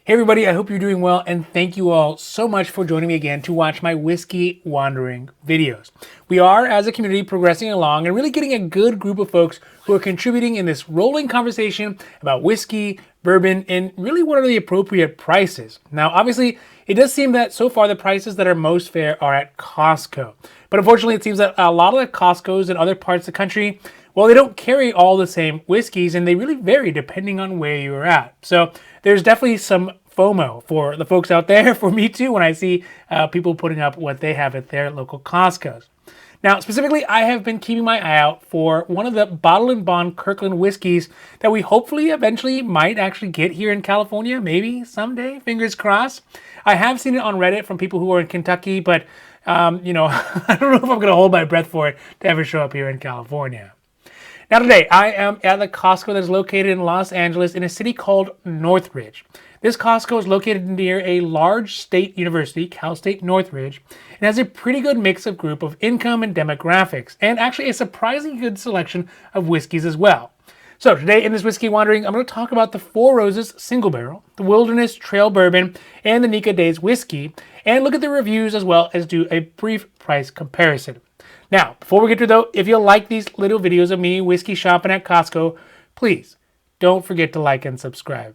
Hey everybody, I hope you're doing well, and thank you all so much for joining me again to watch my whiskey wandering videos. We are, as a community, progressing along and really getting a good group of folks who are contributing in this rolling conversation about whiskey, bourbon, and really what are the appropriate prices. Now, obviously, it does seem that so far the prices that are most fair are at Costco. But unfortunately, it seems that a lot of the Costcos in other parts of the country, well, they don't carry all the same whiskeys, and they really vary depending on where you're at. So there's definitely some FOMO for the folks out there, for me too, when I see people putting up what they have at their local Costco's. Now, specifically, I have been keeping my eye out for one of the Bottle & Bond Kirkland whiskeys that we hopefully eventually might actually get here in California, maybe someday, fingers crossed. I have seen it on Reddit from people who are in Kentucky, but, I don't know if I'm going to hold my breath for it to ever show up here in California. Now today, I am at the Costco that is located in Los Angeles in a city called Northridge. This Costco is located near a large state university, Cal State Northridge, and has a pretty good mix of group of income and demographics, and actually a surprisingly good selection of whiskeys as well. So today in this Whiskey Wandering, I'm going to talk about the Four Rouses Single Barrel, the Wilderness Trail Bourbon, and the Nikka Days Whiskey, and look at the reviews as well as do a brief price comparison. Now, before we get to though, if you like these little videos of me whiskey shopping at Costco, please don't forget to like and subscribe.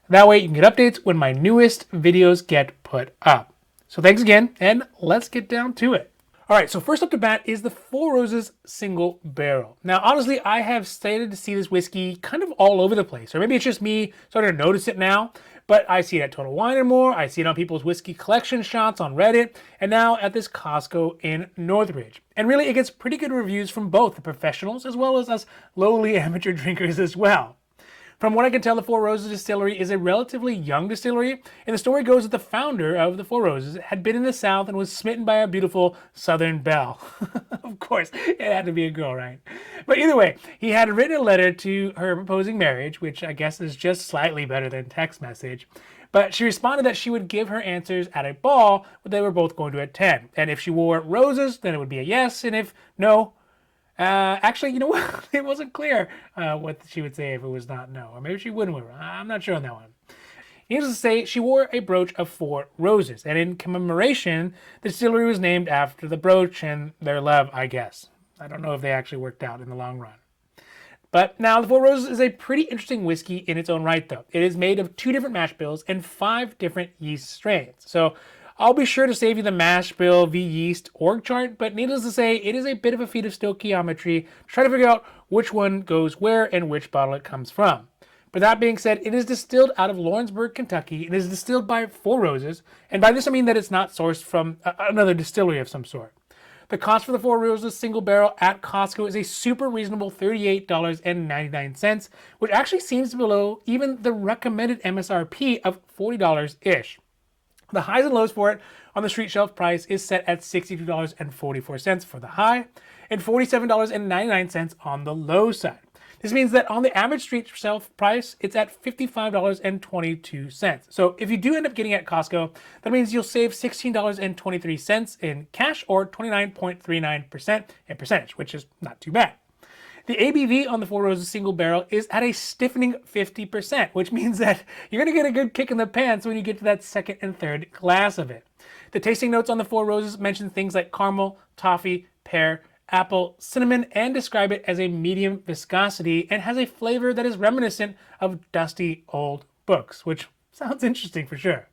That way you can get updates when my newest videos get put up. So thanks again, and let's get down to it. All right, so first up to bat is the Four Rouses Single Barrel. Now, honestly, I have started to see this whiskey kind of all over the place, or maybe it's just me starting to notice it now, but I see it at Total Wine & More, I see it on people's whiskey collection shots on Reddit, and now at this Costco in Northridge. And really, it gets pretty good reviews from both the professionals as well as us lowly amateur drinkers as well. From what I can tell, the Four Roses Distillery is a relatively young distillery, and the story goes that the founder of the Four Roses had been in the South and was smitten by a beautiful Southern belle. Of course, it had to be a girl, right? But either way, he had written a letter to her proposing marriage, which I guess is just slightly better than text message. But she responded that she would give her answers at a ball that they were both going to attend. And if she wore roses, then it would be a yes, and if no, actually, you know what? It wasn't clear what she would say if it was not no. Or maybe she wouldn't wear it. I'm not sure on that one. Needless to say, she wore a brooch of 4 roses. And in commemoration, the distillery was named after the brooch and their love, I guess. I don't know if they actually worked out in the long run. But now, the Four Roses is a pretty interesting whiskey in its own right, though. It is made of 2 different mash bills and 5 different yeast strains. So I'll be sure to save you the mash bill v yeast org chart, but needless to say, it is a bit of a feat of stoichiometry to try to figure out which one goes where and which bottle it comes from. But that being said, it is distilled out of Lawrenceburg, Kentucky. It is distilled by Four Roses, and by this I mean that it's not sourced from another distillery of some sort. The cost for the Four Roses Single Barrel at Costco is a super reasonable $38.99, which actually seems below even the recommended MSRP of $40-ish. The highs and lows for it on the street shelf price is set at $62.44 for the high and $47.99 on the low side. This means that on the average street shelf price, it's at $55.22. So if you do end up getting it at Costco, that means you'll save $16.23 in cash or 29.39% in percentage, which is not too bad. The ABV on the Four Roses Single Barrel is at a stiffening 50%, which means that you're going to get a good kick in the pants when you get to that second and third glass of it. The tasting notes on the Four Roses mention things like caramel, toffee, pear, apple, cinnamon, and describe it as a medium viscosity and has a flavor that is reminiscent of dusty old books, which sounds interesting for sure.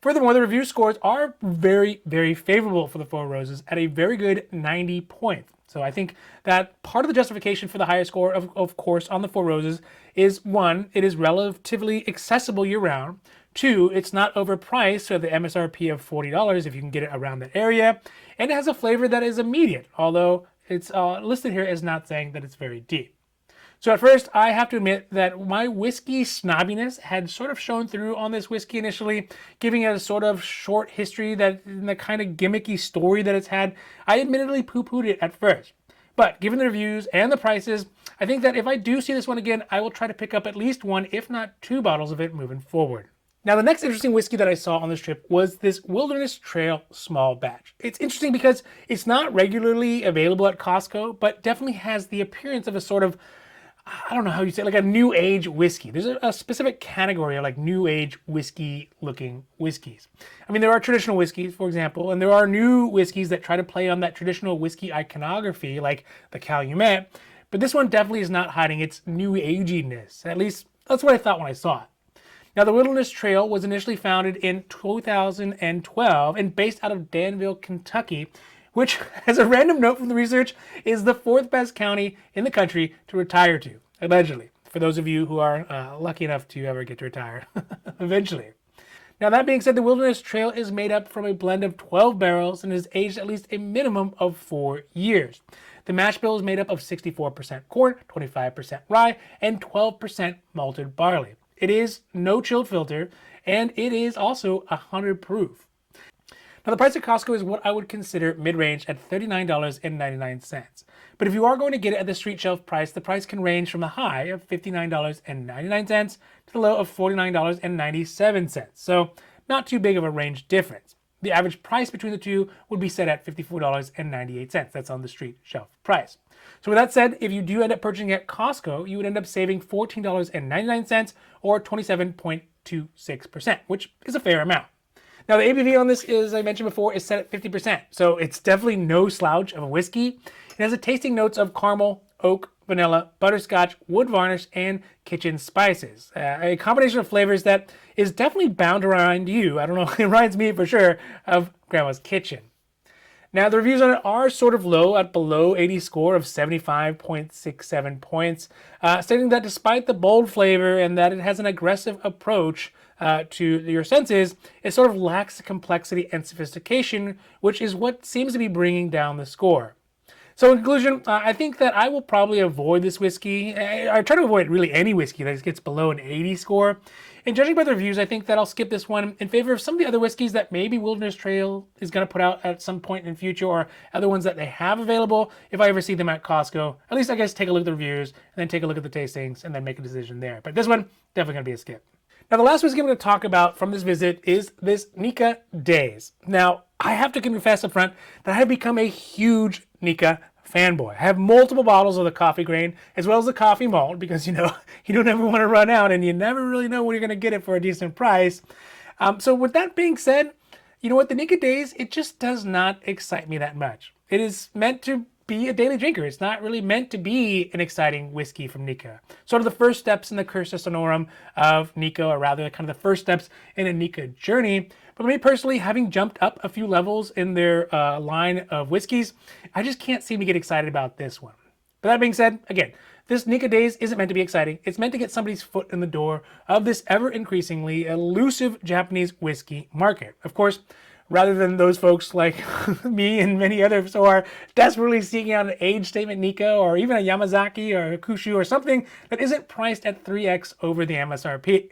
Furthermore, the review scores are very, very favorable for the Four Roses at a very good 90 points. So I think that part of the justification for the higher score, of course, on the Four Roses is 1, it is relatively accessible year-round. 2, it's not overpriced, so the MSRP of $40 if you can get it around that area. And it has a flavor that is immediate, although it's listed here as not saying that it's very deep. So at first, I have to admit that my whiskey snobbiness had sort of shown through on this whiskey initially, giving it a sort of short history that in the kind of gimmicky story that it's had. I admittedly poo-pooed it at first. But given the reviews and the prices, I think that if I do see this one again, I will try to pick up at least 1, if not 2 bottles of it moving forward. Now, the next interesting whiskey that I saw on this trip was this Wilderness Trail Small Batch. It's interesting because it's not regularly available at Costco, but definitely has the appearance of a sort of I don't know how you say it, like a new age whiskey. There's a specific category of like new age whiskey looking whiskeys. I mean, there are traditional whiskeys, for example, and there are new whiskeys that try to play on that traditional whiskey iconography, like the Calumet. But this one definitely is not hiding its new ageiness. At least that's what I thought when I saw it. Now, the Wilderness Trail was initially founded in 2012 and based out of Danville, Kentucky, which, as a random note from the research, is the 4th best county in the country to retire to, allegedly, for those of you who are lucky enough to ever get to retire eventually. Now, that being said, the Wilderness Trail is made up from a blend of 12 barrels and is aged at least a minimum of 4 years. The mash bill is made up of 64% corn, 25% rye, and 12% malted barley. It is no chilled filter, and it is also 100 proof. Now, the price at Costco is what I would consider mid-range at $39.99. But if you are going to get it at the street shelf price, the price can range from the high of $59.99 to the low of $49.97. So not too big of a range difference. The average price between the two would be set at $54.98. That's on the street shelf price. So with that said, if you do end up purchasing at Costco, you would end up saving $14.99 or 27.26%, which is a fair amount. Now, the ABV on this, as I mentioned before, is set at 50%, so it's definitely no slouch of a whiskey. It has the tasting notes of caramel, oak, vanilla, butterscotch, wood varnish, and kitchen spices. A combination of flavors that is definitely bound to remind you, I don't know, it reminds me for sure, of Grandma's kitchen. Now, the reviews on it are sort of low at below 80 score of 75.67 points, stating that despite the bold flavor and that it has an aggressive approach to your senses, it sort of lacks the complexity and sophistication, which is what seems to be bringing down the score. So in conclusion, I think that I will probably avoid this whiskey. I try to avoid really any whiskey that gets below an 80 score. And judging by the reviews, I think that I'll skip this one in favor of some of the other whiskeys that maybe Wilderness Trail is going to put out at some point in the future, or other ones that they have available if I ever see them at Costco. At least I guess take a look at the reviews and then take a look at the tastings and then make a decision there. But this one, definitely going to be a skip. Now, the last whiskey I'm going to talk about from this visit is this Nikka Days. Now, I have to confess up front that I have become a huge Nikka fanboy. I have multiple bottles of the coffee grain as well as the coffee malt because, you don't ever want to run out and you never really know when you're going to get it for a decent price. So with that being said, you know what? The Nikka Days, it just does not excite me that much. It is meant to be a daily drinker. It's not really meant to be an exciting whiskey from Nikka. Sort of the first steps in the Cursus Sonorum of Nikka, or rather kind of the first steps in a Nikka journey. But for me personally, having jumped up a few levels in their line of whiskeys, I just can't seem to get excited about this one. But that being said, again, this Nikka Days isn't meant to be exciting. It's meant to get somebody's foot in the door of this ever-increasingly elusive Japanese whiskey market. Of course, rather than those folks like me and many others who are desperately seeking out an age statement Nikka or even a Yamazaki or a Kushu or something that isn't priced at 3x over the MSRP.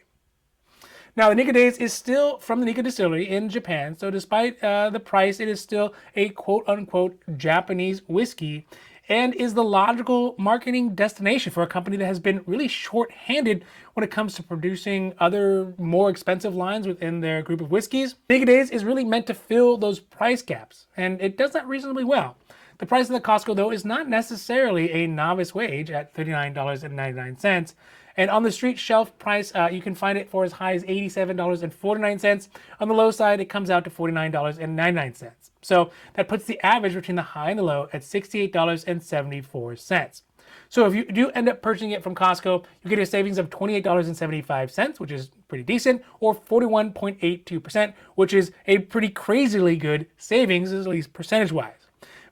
Now, the Nikka Days is still from the Nikka Distillery in Japan, so despite the price, it is still a quote-unquote Japanese whiskey and is the logical marketing destination for a company that has been really short-handed when it comes to producing other more expensive lines within their group of whiskeys. Nikka Days is really meant to fill those price gaps, and it does that reasonably well. The price of the Costco, though, is not necessarily a novice wage at $39.99. And on the street shelf price, you can find it for as high as $87.49. On the low side, it comes out to $49.99. So that puts the average between the high and the low at $68.74. So if you do end up purchasing it from Costco, you get a savings of $28.75, which is pretty decent, or 41.82%, which is a pretty crazily good savings, at least percentage-wise.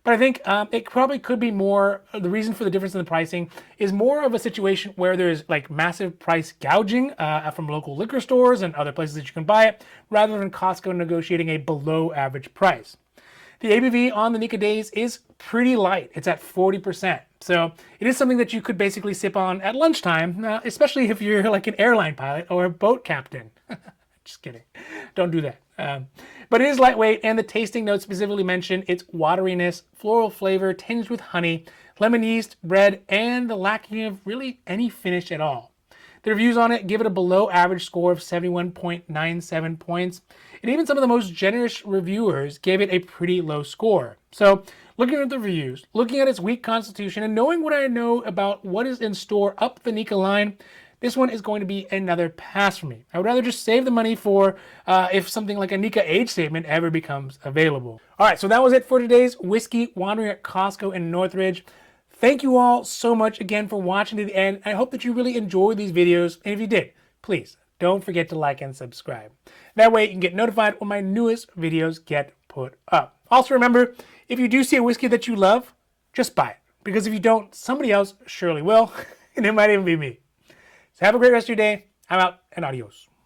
But I think it probably could be more, the reason for the difference in the pricing is more of a situation where there's like massive price gouging from local liquor stores and other places that you can buy it, rather than Costco negotiating a below average price. The ABV on the Nikka Days is pretty light. It's at 40%. So it is something that you could basically sip on at lunchtime, especially if you're like an airline pilot or a boat captain. Just kidding. Don't do that. But it is lightweight, and the tasting notes specifically mention its wateriness, floral flavor tinged with honey, lemon yeast, bread, and the lacking of really any finish at all. The reviews on it give it a below average score of 71.97 points, and even some of the most generous reviewers gave it a pretty low score. So, looking at the reviews, looking at its weak constitution, and knowing what I know about what is in store up the Nikka line, this one is going to be another pass for me. I would rather just save the money for if something like a Nikka age statement ever becomes available. All right, so that was it for today's whiskey wandering at Costco in Northridge. Thank you all so much again for watching to the end. I hope that you really enjoyed these videos, and if you did, please don't forget to like and subscribe. That way you can get notified when my newest videos get put up. Also remember, if you do see a whiskey that you love, just buy it. Because if you don't, somebody else surely will, and it might even be me. So have a great rest of your day. I'm out, and adios.